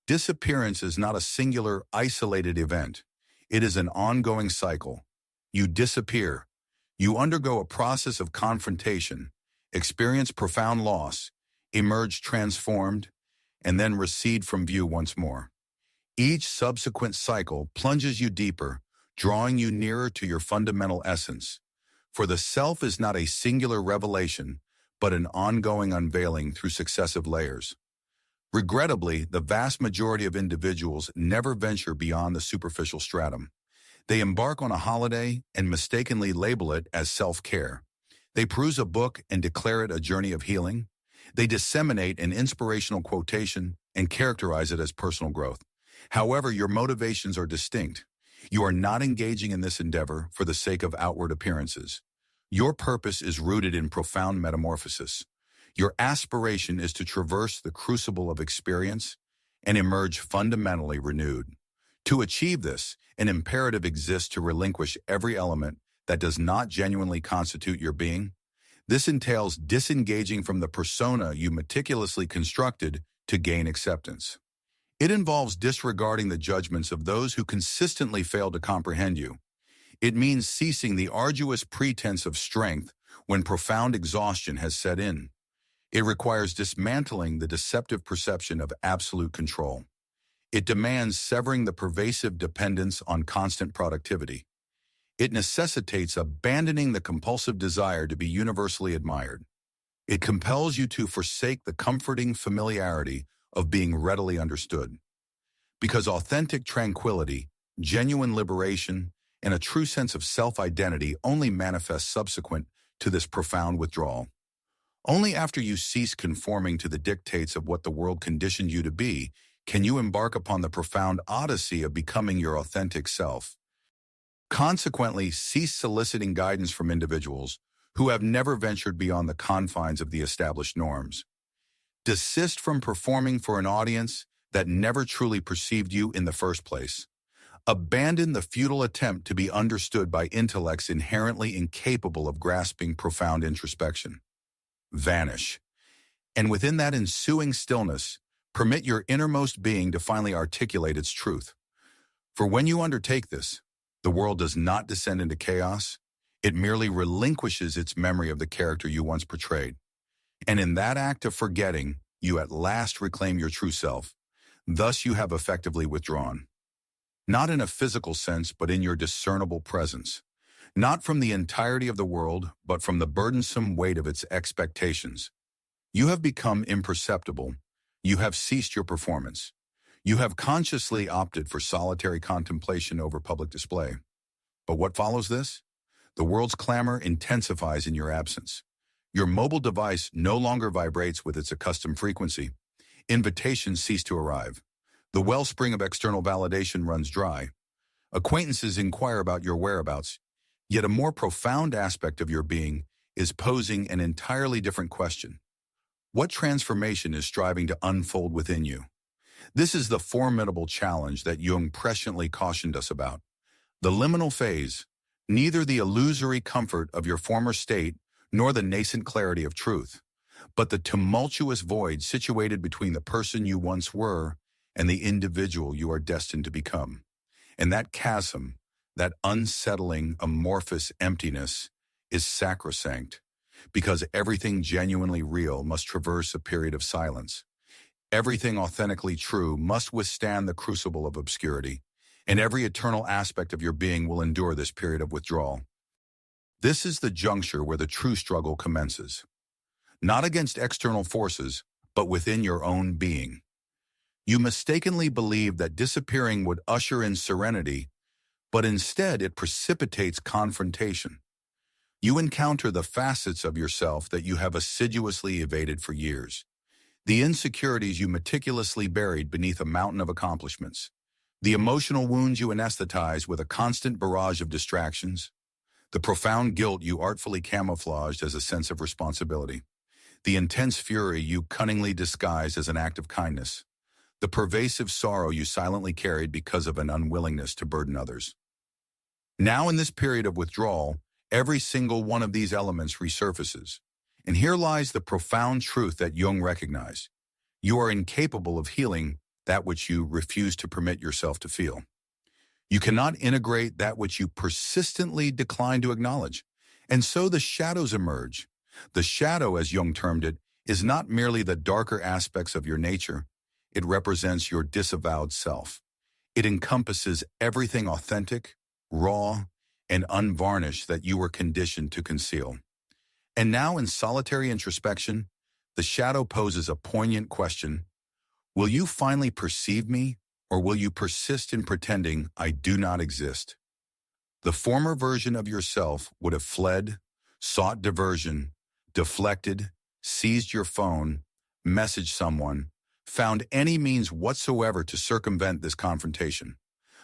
Disappearance is not a singular, isolated event. It is an ongoing cycle. You disappear. You undergo a process of confrontation, experience profound loss, emerge transformed, and then recede from view once more. Each subsequent cycle plunges you deeper, drawing you nearer to your fundamental essence. For the self is not a singular revelation, but an ongoing unveiling through successive layers. Regrettably, the vast majority of individuals never venture beyond the superficial stratum. They embark on a holiday and mistakenly label it as self-care. They peruse a book and declare it a journey of healing. They disseminate an inspirational quotation and characterize it as personal growth. However, your motivations are distinct. You are not engaging in this endeavor for the sake of outward appearances. Your purpose is rooted in profound metamorphosis. Your aspiration is to traverse the crucible of experience and emerge fundamentally renewed. To achieve this, an imperative exists to relinquish every element that does not genuinely constitute your being. This entails disengaging from the persona you meticulously constructed to gain acceptance. It involves disregarding the judgments of those who consistently fail to comprehend you. It means ceasing the arduous pretense of strength when profound exhaustion has set in. It requires dismantling the deceptive perception of absolute control. It demands severing the pervasive dependence on constant productivity. It necessitates abandoning the compulsive desire to be universally admired. It compels you to forsake the comforting familiarity of being readily understood. Because authentic tranquility, genuine liberation, and a true sense of self-identity only manifest subsequent to this profound withdrawal. Only after you cease conforming to the dictates of what the world conditioned you to be can you embark upon the profound odyssey of becoming your authentic self. Consequently, cease soliciting guidance from individuals who have never ventured beyond the confines of the established norms. Desist from performing for an audience that never truly perceived you in the first place. Abandon the futile attempt to be understood by intellects inherently incapable of grasping profound introspection. Vanish. And within that ensuing stillness, permit your innermost being to finally articulate its truth. For when you undertake this, the world does not descend into chaos. It merely relinquishes its memory of the character you once portrayed. And in that act of forgetting, you at last reclaim your true self. Thus you have effectively withdrawn. Not in a physical sense, but in your discernible presence. Not from the entirety of the world, but from the burdensome weight of its expectations. You have become imperceptible. You have ceased your performance. You have consciously opted for solitary contemplation over public display. But what follows this? The world's clamor intensifies in your absence. Your mobile device no longer vibrates with its accustomed frequency. Invitations cease to arrive. The wellspring of external validation runs dry. Acquaintances inquire about your whereabouts. Yet a more profound aspect of your being is posing an entirely different question. What transformation is striving to unfold within you? This is the formidable challenge that Jung presciently cautioned us about. The liminal phase, neither the illusory comfort of your former state nor the nascent clarity of truth, but the tumultuous void situated between the person you once were and the individual you are destined to become. And that chasm, that unsettling, amorphous emptiness, is sacrosanct, because everything genuinely real must traverse a period of silence. Everything authentically true must withstand the crucible of obscurity, and every eternal aspect of your being will endure this period of withdrawal. This is the juncture where the true struggle commences. Not against external forces, but within your own being. You mistakenly believe that disappearing would usher in serenity, but instead it precipitates confrontation. You encounter the facets of yourself that you have assiduously evaded for years, the insecurities you meticulously buried beneath a mountain of accomplishments, the emotional wounds you anesthetize with a constant barrage of distractions, The profound guilt you artfully camouflaged as a sense of responsibility. The intense fury you cunningly disguised as an act of kindness. The pervasive sorrow you silently carried because of an unwillingness to burden others. Now in this period of withdrawal, every single one of these elements resurfaces. And here lies the profound truth that Jung recognized. You are incapable of healing that which you refuse to permit yourself to feel. You cannot integrate that which you persistently decline to acknowledge. And so the shadows emerge. The shadow, as Jung termed it, is not merely the darker aspects of your nature. It represents your disavowed self. It encompasses everything authentic, raw, and unvarnished that you were conditioned to conceal. And now in solitary introspection, the shadow poses a poignant question. Will you finally perceive me, or will you persist in pretending I do not exist? The former version of yourself would have fled, sought diversion, deflected, seized your phone, messaged someone, found any means whatsoever to circumvent this confrontation.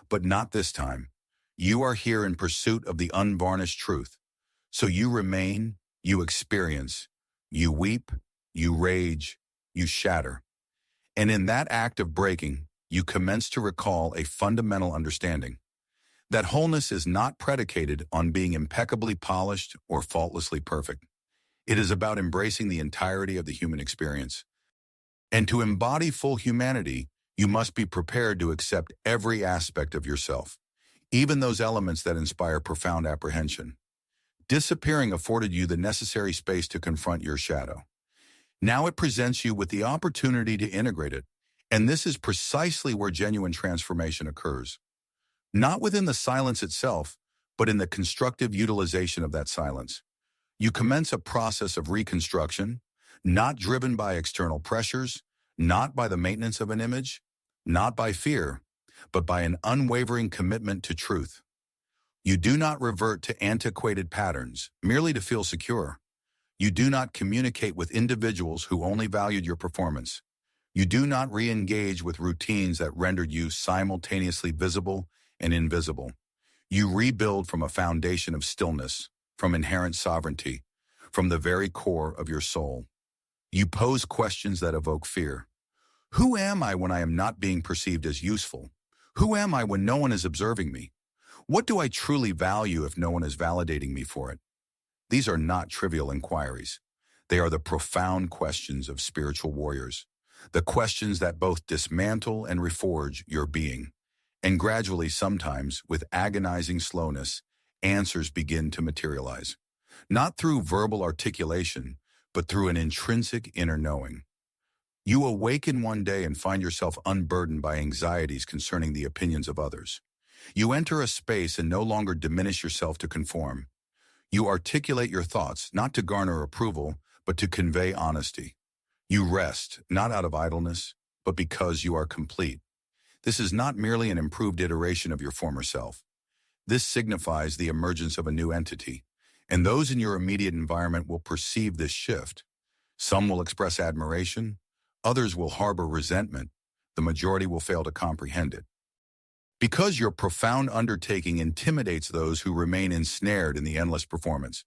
But not this time. You are here in pursuit of the unvarnished truth. So you remain, you experience, you weep, you rage, you shatter. And in that act of breaking, you commence to recall a fundamental understanding. That wholeness is not predicated on being impeccably polished or faultlessly perfect. It is about embracing the entirety of the human experience. And to embody full humanity, you must be prepared to accept every aspect of yourself, even those elements that inspire profound apprehension. Disappearing afforded you the necessary space to confront your shadow. Now it presents you with the opportunity to integrate it, and this is precisely where genuine transformation occurs. Not within the silence itself, but in the constructive utilization of that silence. You commence a process of reconstruction, not driven by external pressures, not by the maintenance of an image, not by fear, but by an unwavering commitment to truth. You do not revert to antiquated patterns merely to feel secure. You do not communicate with individuals who only valued your performance. You do not re-engage with routines that rendered you simultaneously visible and invisible. You rebuild from a foundation of stillness, from inherent sovereignty, from the very core of your soul. You pose questions that evoke fear. Who am I when I am not being perceived as useful? Who am I when no one is observing me? What do I truly value if no one is validating me for it? These are not trivial inquiries. They are the profound questions of spiritual warriors, the questions that both dismantle and reforge your being. And gradually, sometimes, with agonizing slowness, answers begin to materialize. Not through verbal articulation, but through an intrinsic inner knowing. You awaken one day and find yourself unburdened by anxieties concerning the opinions of others. You enter a space and no longer diminish yourself to conform. You articulate your thoughts, not to garner approval, but to convey honesty. You rest, not out of idleness, but because you are complete. This is not merely an improved iteration of your former self. This signifies the emergence of a new entity, and those in your immediate environment will perceive this shift. Some will express admiration, others will harbor resentment, the majority will fail to comprehend it. Because your profound undertaking intimidates those who remain ensnared in the endless performance,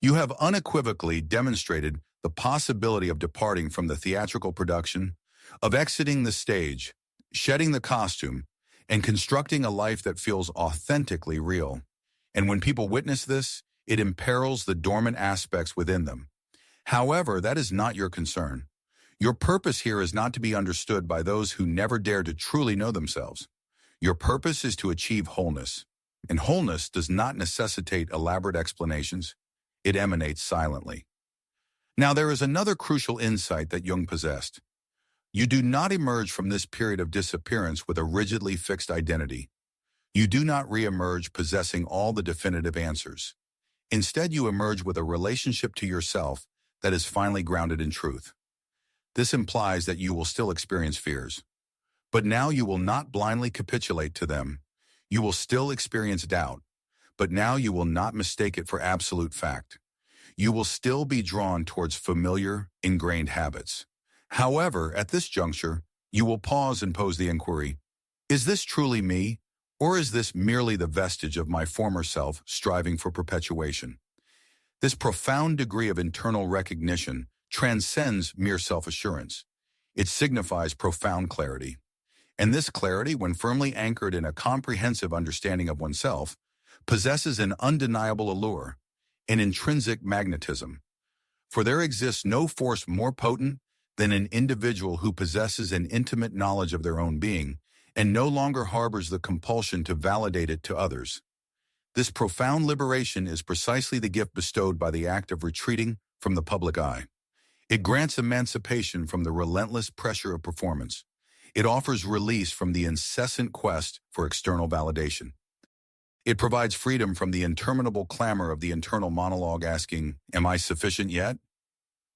you have unequivocally demonstrated the possibility of departing from the theatrical production, of exiting the stage, shedding the costume, and constructing a life that feels authentically real. And when people witness this, it imperils the dormant aspects within them. However, that is not your concern. Your purpose here is not to be understood by those who never dare to truly know themselves. Your purpose is to achieve wholeness, and wholeness does not necessitate elaborate explanations. It emanates silently. Now, there is another crucial insight that Jung possessed. You do not emerge from this period of disappearance with a rigidly fixed identity. You do not re-emerge possessing all the definitive answers. Instead, you emerge with a relationship to yourself that is finally grounded in truth. This implies that you will still experience fears. But now you will not blindly capitulate to them. You will still experience doubt, but now you will not mistake it for absolute fact. You will still be drawn towards familiar, ingrained habits. However, at this juncture, you will pause and pose the inquiry, is this truly me, Or is this merely the vestige of my former self striving for perpetuation? This profound degree of internal recognition transcends mere self-assurance. It signifies profound clarity. And this clarity, when firmly anchored in a comprehensive understanding of oneself, possesses an undeniable allure, an intrinsic magnetism. For there exists no force more potent than an individual who possesses an intimate knowledge of their own being and no longer harbors the compulsion to validate it to others. This profound liberation is precisely the gift bestowed by the act of retreating from the public eye. It grants emancipation from the relentless pressure of performance. It offers release from the incessant quest for external validation. It provides freedom from the interminable clamor of the internal monologue asking, "Am I sufficient yet?"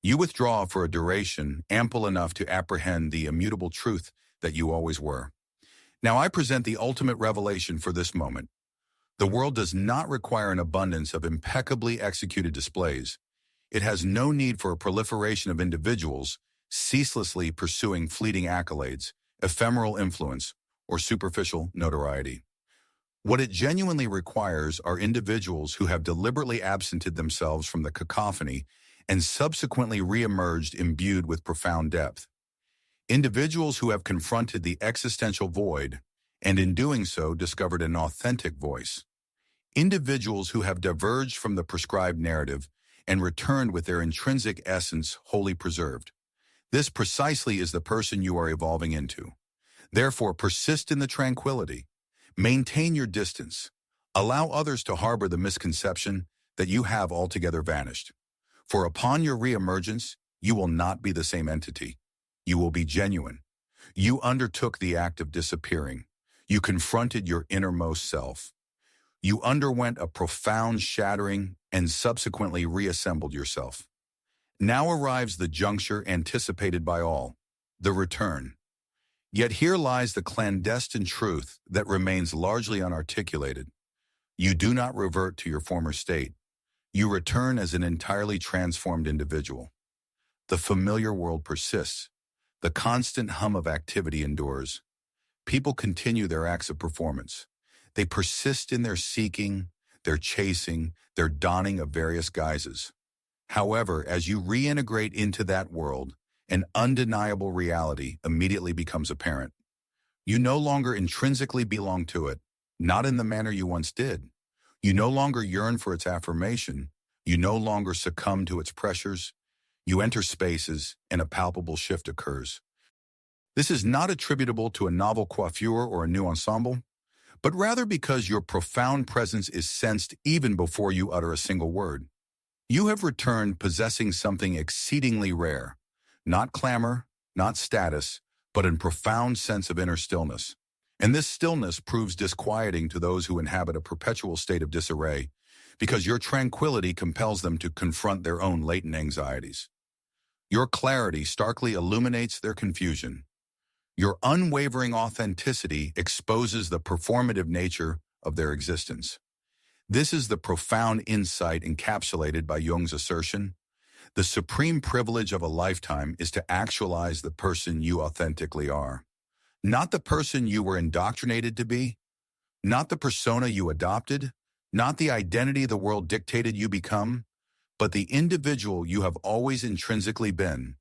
You withdraw for a duration ample enough to apprehend the immutable truth that you always were. Now I present the ultimate revelation for this moment. The world does not require an abundance of impeccably executed displays. It has no need for a proliferation of individuals ceaselessly pursuing fleeting accolades, ephemeral influence, or superficial notoriety. What it genuinely requires are individuals who have deliberately absented themselves from the cacophony and subsequently re-emerged imbued with profound depth. Individuals who have confronted the existential void and in doing so discovered an authentic voice. Individuals who have diverged from the prescribed narrative and returned with their intrinsic essence wholly preserved. This precisely is the person you are evolving into. Therefore, persist in the tranquility. Maintain your distance. Allow others to harbor the misconception that you have altogether vanished. For upon your reemergence, you will not be the same entity. You will be genuine. You undertook the act of disappearing. You confronted your innermost self. You underwent a profound shattering and subsequently reassembled yourself. Now arrives the juncture anticipated by all, the return. Yet here lies the clandestine truth that remains largely unarticulated. You do not revert to your former state. You return as an entirely transformed individual. The familiar world persists. The constant hum of activity endures. People continue their acts of performance. They persist in their seeking, their chasing, their donning of various guises. However, as you reintegrate into that world, an undeniable reality immediately becomes apparent. You no longer intrinsically belong to it, not in the manner you once did. You no longer yearn for its affirmation. You no longer succumb to its pressures. You enter spaces, and a palpable shift occurs. This is not attributable to a novel coiffure or a new ensemble, but rather because your profound presence is sensed even before you utter a single word. You have returned possessing something exceedingly rare, not clamor, not status, but a profound sense of inner stillness. And this stillness proves disquieting to those who inhabit a perpetual state of disarray, because your tranquility compels them to confront their own latent anxieties. Your clarity starkly illuminates their confusion. Your unwavering authenticity exposes the performative nature of their existence. This is the profound insight encapsulated by Jung's assertion: the supreme privilege of a lifetime is to actualize the person you authentically are. Not the person you were indoctrinated to be, not the persona you adopted, not the identity the world dictated you become, but the individual you have always intrinsically been,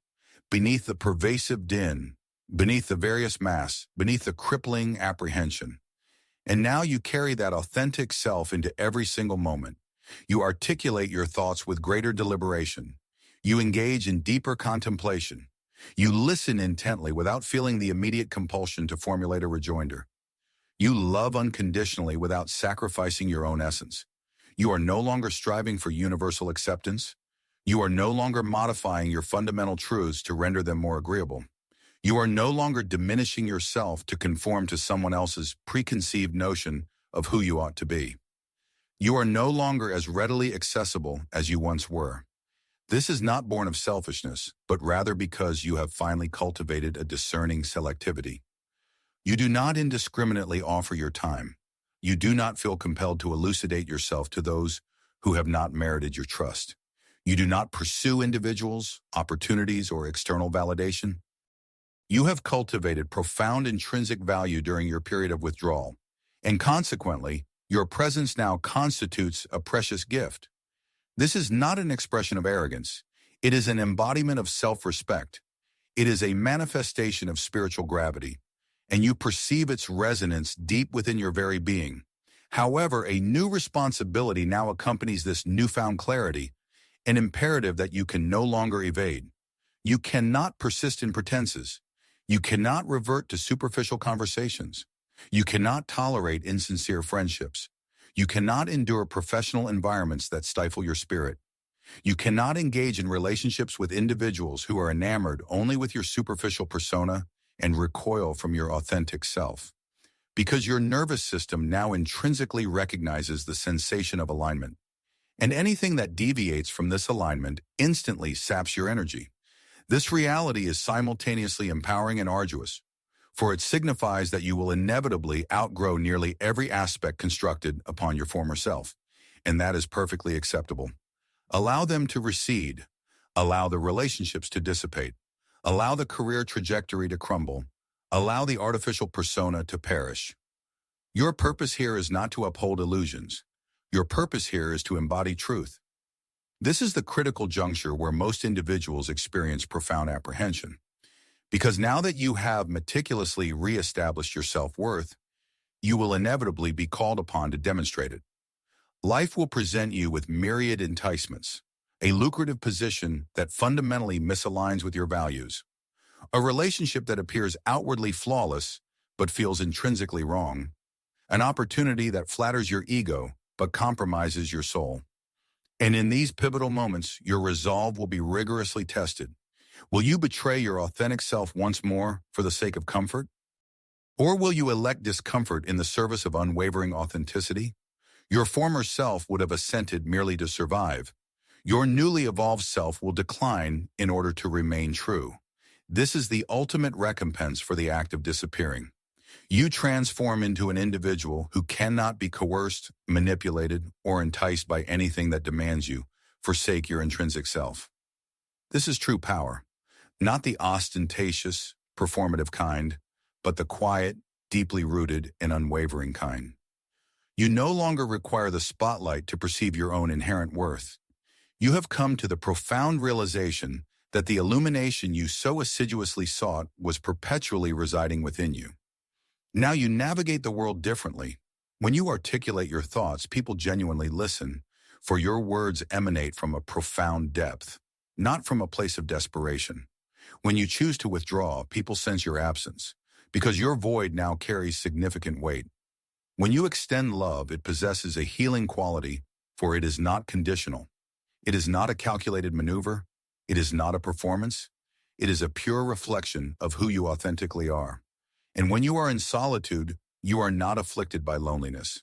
beneath the pervasive din, beneath the various masks, beneath the crippling apprehension. And now you carry that authentic self into every single moment. You articulate your thoughts with greater deliberation. You engage in deeper contemplation. You listen intently without feeling the immediate compulsion to formulate a rejoinder. You love unconditionally without sacrificing your own essence. You are no longer striving for universal acceptance. You are no longer modifying your fundamental truths to render them more agreeable. You are no longer diminishing yourself to conform to someone else's preconceived notion of who you ought to be. You are no longer as readily accessible as you once were. This is not born of selfishness, but rather because you have finally cultivated a discerning selectivity. You do not indiscriminately offer your time. You do not feel compelled to elucidate yourself to those who have not merited your trust. You do not pursue individuals, opportunities, or external validation. You have cultivated profound intrinsic value during your period of withdrawal, And consequently, your presence now constitutes a precious gift. This is not an expression of arrogance. It is an embodiment of self-respect. It is a manifestation of spiritual gravity, and you perceive its resonance deep within your very being. However, a new responsibility now accompanies this newfound clarity, an imperative that you can no longer evade. You cannot persist in pretenses. You cannot revert to superficial conversations. You cannot tolerate insincere friendships. You cannot endure professional environments that stifle your spirit. You cannot engage in relationships with individuals who are enamored only with your superficial persona and recoil from your authentic self. Because your nervous system now intrinsically recognizes the sensation of alignment. And anything that deviates from this alignment instantly saps your energy. This reality is simultaneously empowering and arduous, for it signifies that you will inevitably outgrow nearly every aspect constructed upon your former self, and that is perfectly acceptable. Allow them to recede. Allow the relationships to dissipate. Allow the career trajectory to crumble. Allow the artificial persona to perish. Your purpose here is not to uphold illusions. Your purpose here is to embody truth. This is the critical juncture where most individuals experience profound apprehension. Because now that you have meticulously reestablished your self-worth, you will inevitably be called upon to demonstrate it. Life will present you with myriad enticements, a lucrative position that fundamentally misaligns with your values, a relationship that appears outwardly flawless but feels intrinsically wrong, an opportunity that flatters your ego but compromises your soul. And in these pivotal moments, your resolve will be rigorously tested. Will you betray your authentic self once more for the sake of comfort? Or will you elect discomfort in the service of unwavering authenticity? Your former self would have assented merely to survive. Your newly evolved self will decline in order to remain true. This is the ultimate recompense for the act of disappearing. You transform into an individual who cannot be coerced, manipulated, or enticed by anything that demands you forsake your intrinsic self. This is true power, not the ostentatious, performative kind, but the quiet, deeply rooted, and unwavering kind. You no longer require the spotlight to perceive your own inherent worth. You have come to the profound realization that the illumination you so assiduously sought was perpetually residing within you. Now you navigate the world differently. When you articulate your thoughts, people genuinely listen, for your words emanate from a profound depth, not from a place of desperation. When you choose to withdraw, people sense your absence, because your void now carries significant weight. When you extend love, it possesses a healing quality, for it is not conditional. It is not a calculated maneuver. It is not a performance. It is a pure reflection of who you authentically are. And when you are in solitude, you are not afflicted by loneliness,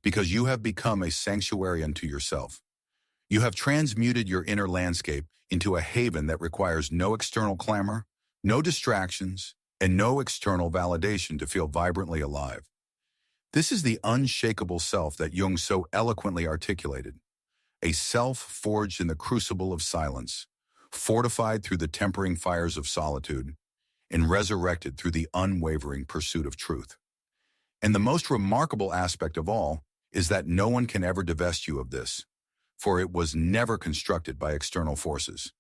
because you have become a sanctuary unto yourself. You have transmuted your inner landscape into a haven that requires no external clamor, no distractions, and no external validation to feel vibrantly alive. This is the unshakable self that Jung so eloquently articulated, a self forged in the crucible of silence, fortified through the tempering fires of solitude, and resurrected through the unwavering pursuit of truth. And the most remarkable aspect of all is that no one can ever divest you of this, for it was never constructed by external forces.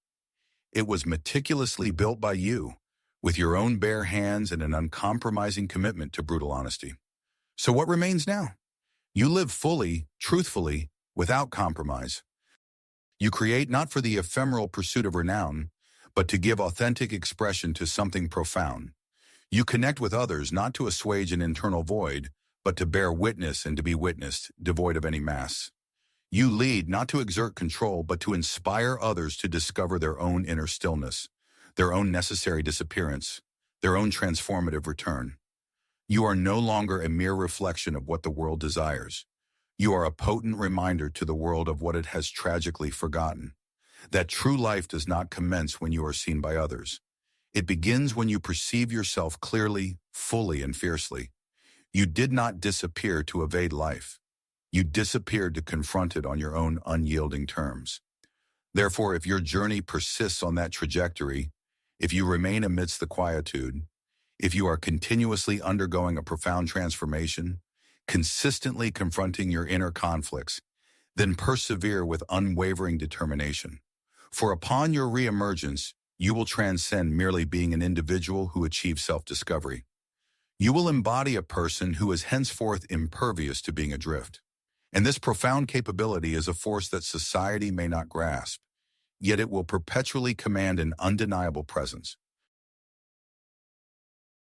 It was meticulously built by you, with your own bare hands and an uncompromising commitment to brutal honesty. So what remains now? You live fully, truthfully, without compromise. You create not for the ephemeral pursuit of renown, but to give authentic expression to something profound. You connect with others not to assuage an internal void, but to bear witness and to be witnessed, devoid of any mass. You lead not to exert control, but to inspire others to discover their own inner stillness, their own necessary disappearance, their own transformative return. You are no longer a mere reflection of what the world desires. You are a potent reminder to the world of what it has tragically forgotten, that true life does not commence when you are seen by others. It begins when you perceive yourself clearly, fully, and fiercely. You did not disappear to evade life. You disappeared to confront it on your own unyielding terms. Therefore, if your journey persists on that trajectory, if you remain amidst the quietude, if you are continuously undergoing a profound transformation, consistently confronting your inner conflicts, then persevere with unwavering determination. For upon your reemergence, you will transcend merely being an individual who achieves self-discovery. You will embody a person who is henceforth impervious to being adrift. And this profound capability is a force that society may not grasp, yet it will perpetually command an undeniable presence.